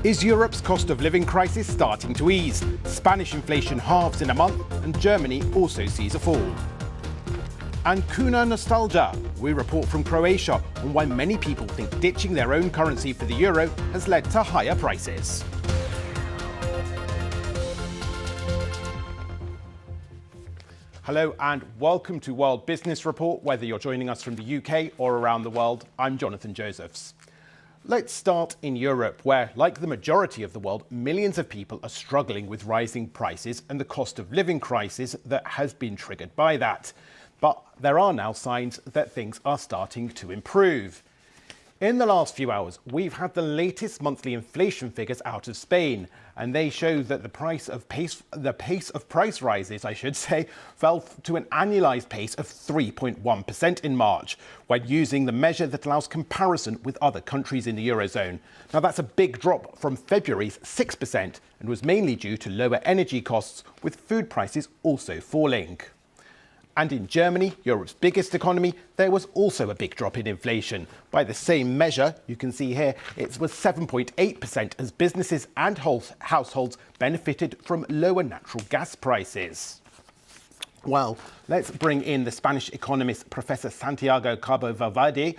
Is Europe's cost of living crisis starting to ease? Spanish inflation halves in a month and Germany also sees a fall. And kuna nostalgia. We report from Croatia on why many people think ditching their own currency for the euro has led to higher prices. Hello and welcome to World Business Report, whether you're joining us from the UK or around the world. I'm Jonathan Josephs. Let's start in Europe, where, like the majority of the world, millions of people are struggling with rising prices and the cost of living crisis that has been triggered by that. But there are now signs that things are starting to improve. In the last few hours, we've had the latest monthly inflation figures out of Spain, and they show that the pace of price rises, fell to an annualized pace of 3.1% in March, when using the measure that allows comparison with other countries in the Eurozone. Now, that's a big drop from February's 6% and was mainly due to lower energy costs, with food prices also falling. And in Germany, Europe's biggest economy, there was also a big drop in inflation. By the same measure, you can see here, it was 7.8% as businesses and households benefited from lower natural gas prices. Well, let's bring in the Spanish economist, Professor Santiago Cabo Valverde,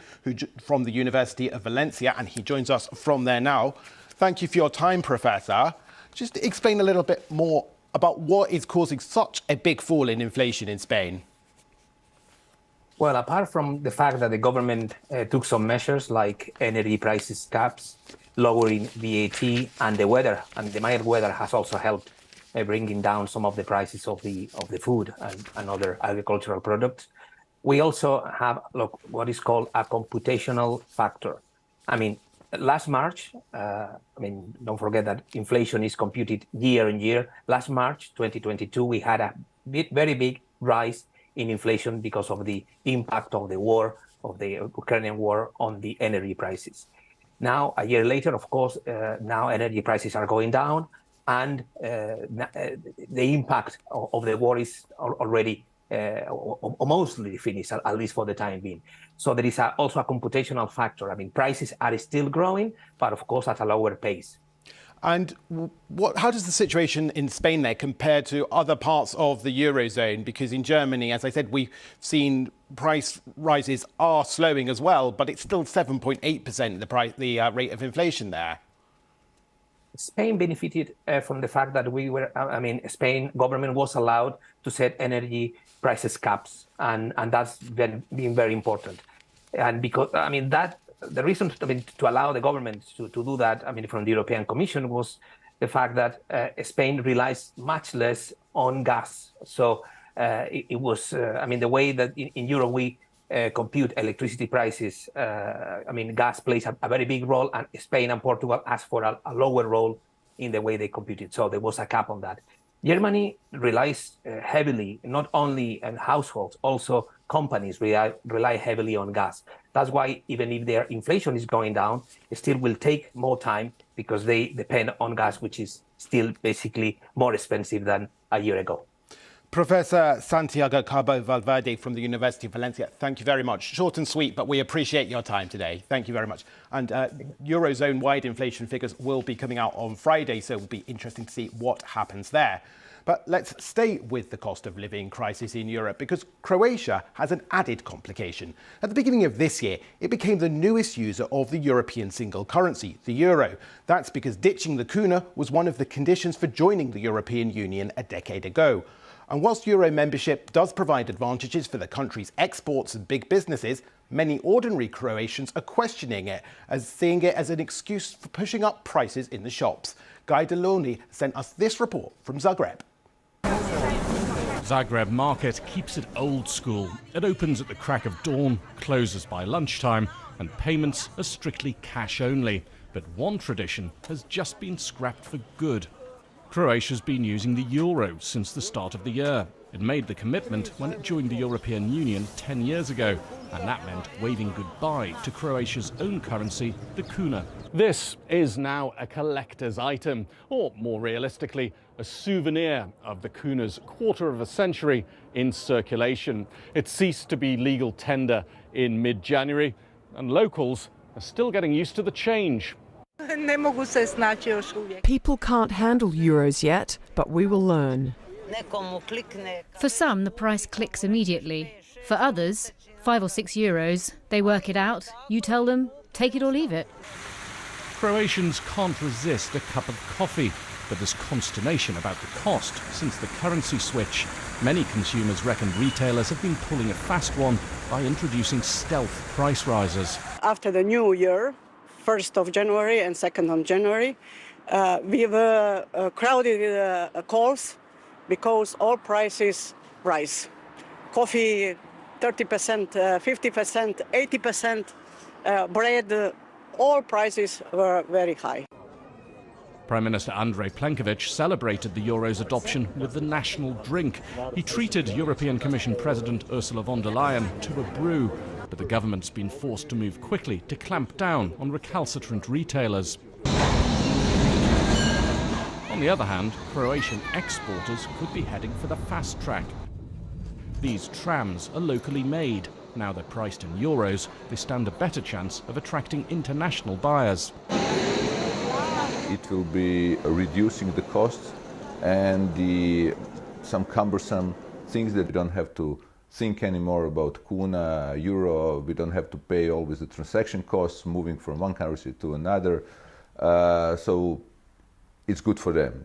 from the University of Valencia, and he joins us from there now. Thank you for your time, Professor. Just explain a little bit more about what is causing such a big fall in inflation in Spain. Well, apart from the fact that the government took some measures like energy prices caps, lowering VAT, and the weather, and the mild weather has also helped bringing down some of the prices of the food and other agricultural products. We also have what is called a computational factor. I mean, last March, don't forget that inflation is computed year on year. Last March, 2022, we had a very big rise in inflation because of the impact of the war, of the Ukrainian war on the energy prices. Now, a year later, of course, now energy prices are going down and the impact of the war is already mostly finished, at least for the time being. So there is also a computational factor. I mean, prices are still growing, but of course at a lower pace. And how does the situation in Spain there compare to other parts of the Eurozone? Because in Germany, as I said, we've seen price rises are slowing as well, but it's still 7.8% the rate of inflation there. Spain benefited from the fact that Spain government was allowed to set energy prices caps, and that's been very important. And because the reason to allow the government to do that, from the European Commission, was the fact that Spain relies much less on gas. So it was the way that in Europe we compute electricity prices. Gas plays a very big role, and Spain and Portugal asked for a lower role in the way they compute it. So there was a cap on that. Germany relies heavily, not only on households, also companies rely heavily on gas. That's why even if their inflation is going down, it still will take more time because they depend on gas, which is still basically more expensive than a year ago. Professor Santiago Cabo Valverde from the University of Valencia, thank you very much. Short and sweet, but we appreciate your time today. Thank you very much. And Eurozone-wide inflation figures will be coming out on Friday, so it will be interesting to see what happens there. But let's stay with the cost of living crisis in Europe, because Croatia has an added complication. At the beginning of this year, it became the newest user of the European single currency, the euro. That's because ditching the kuna was one of the conditions for joining the European Union a decade ago. And whilst euro membership does provide advantages for the country's exports and big businesses, many ordinary Croatians are questioning it, seeing it as an excuse for pushing up prices in the shops. Guy Deloni sent us this report from Zagreb. Zagreb market keeps it old school. It opens at the crack of dawn, closes by lunchtime, and payments are strictly cash only. But one tradition has just been scrapped for good. Croatia's been using the euro since the start of the year. It made the commitment when it joined the European Union 10 years ago, and that meant waving goodbye to Croatia's own currency, the kuna. This is now a collector's item, or more realistically, a souvenir of the kuna's quarter of a century in circulation. It ceased to be legal tender in mid-January, and locals are still getting used to the change. People can't handle euros yet, but we will learn. For some, the price clicks immediately. For others, €5 or €6, they work it out. You tell them, take it or leave it. Croatians can't resist a cup of coffee, but there's consternation about the cost since the currency switch. Many consumers reckon retailers have been pulling a fast one by introducing stealth price rises. After the new year, 1st of January and 2nd of January, we were crowded calls because all prices rise. Coffee 30%, 50%, 80%, bread, all prices were very high. Prime Minister Andrej Plenković celebrated the euro's adoption with the national drink. He treated European Commission President Ursula von der Leyen to a brew, but the government's been forced to move quickly to clamp down on recalcitrant retailers. On the other hand, Croatian exporters could be heading for the fast track. These trams are locally made. Now they're priced in euros, they stand a better chance of attracting international buyers. It will be reducing the costs and some cumbersome things that we don't have to think anymore about kuna, euro. We don't have to pay always the transaction costs moving from one currency to another. So it's good for them.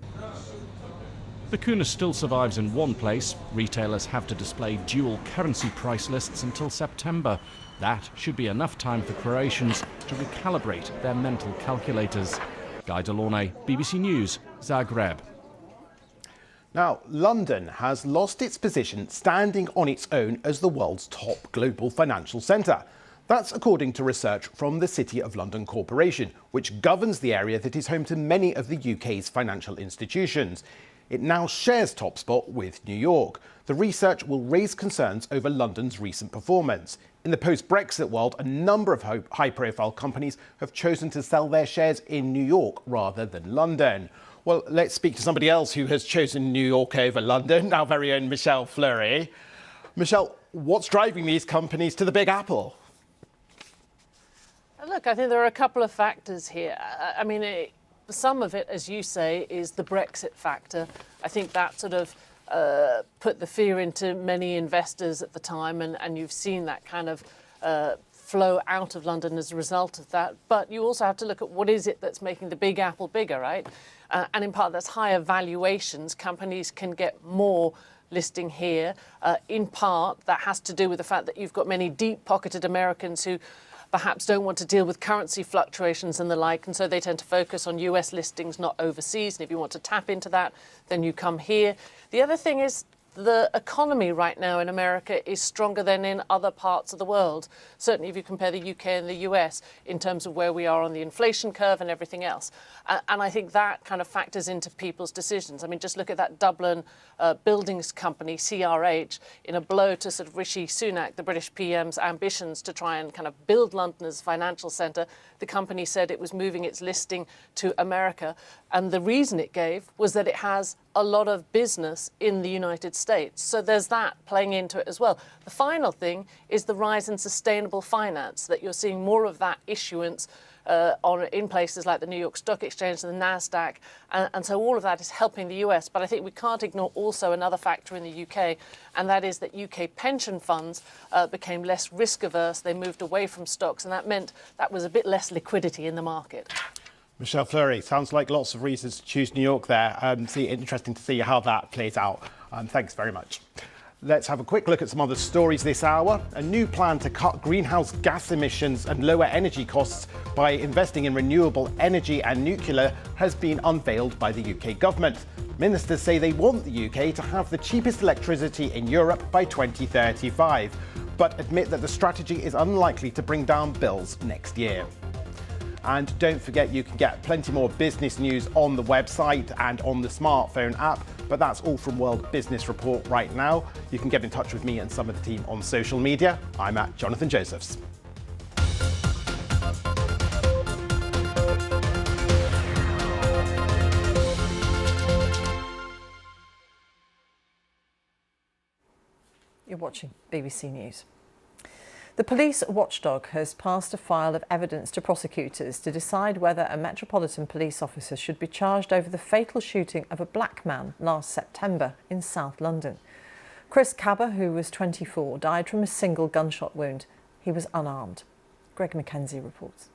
The kuna still survives in one place. Retailers have to display dual currency price lists until September. That should be enough time for Croatians to recalibrate their mental calculators. Guy Delaunay, BBC News, Zagreb. Now, London has lost its position standing on its own as the world's top global financial centre. That's according to research from the City of London Corporation, which governs the area that is home to many of the UK's financial institutions. It now shares top spot with New York. The research will raise concerns over London's recent performance. In the post-Brexit world, a number of high-profile companies have chosen to sell their shares in New York rather than London. Well, let's speak to somebody else who has chosen New York over London, our very own Michelle Fleury. Michelle, what's driving these companies to the Big Apple? Look, I think there are a couple of factors here. I mean, some of it, as you say, is the Brexit factor. I think that sort of put the fear into many investors at the time, and you've seen that kind of flow out of London as a result of that. But you also have to look at what is it that's making the Big Apple bigger, right? And in part, that's higher valuations. Companies can get more listing here. In part, that has to do with the fact that you've got many deep-pocketed Americans who perhaps don't want to deal with currency fluctuations and the like, and so they tend to focus on US listings, not overseas. And if you want to tap into that, then you come here. The other thing is the economy right now in America is stronger than in other parts of the world. Certainly if you compare the UK and the US in terms of where we are on the inflation curve and everything else. And I think that kind of factors into people's decisions. I mean, just look at that Dublin buildings company, CRH, in a blow to sort of Rishi Sunak, the British PM's ambitions to try and kind of build London as a financial centre. The company said it was moving its listing to America. And the reason it gave was that it has a lot of business in the United States. So there's that playing into it as well. The final thing is the rise in sustainable finance, that you're seeing more of that issuance in places like the New York Stock Exchange and the NASDAQ. And so all of that is helping the US. But I think we can't ignore also another factor in the UK, and that is that UK pension funds became less risk averse. They moved away from stocks, and that meant that was a bit less liquidity in the market. Michelle Fleury, sounds like lots of reasons to choose New York there. Interesting to see how that plays out. Thanks very much. Let's have a quick look at some other stories this hour. A new plan to cut greenhouse gas emissions and lower energy costs by investing in renewable energy and nuclear has been unveiled by the UK government. Ministers say they want the UK to have the cheapest electricity in Europe by 2035, but admit that the strategy is unlikely to bring down bills next year. And don't forget, you can get plenty more business news on the website and on the smartphone app. But that's all from World Business Report right now. You can get in touch with me and some of the team on social media. I'm at Jonathan Josephs. You're watching BBC News. The police watchdog has passed a file of evidence to prosecutors to decide whether a Metropolitan Police officer should be charged over the fatal shooting of a black man last September in South London. Chris Cabba, who was 24, died from a single gunshot wound. He was unarmed. Greg Mackenzie reports.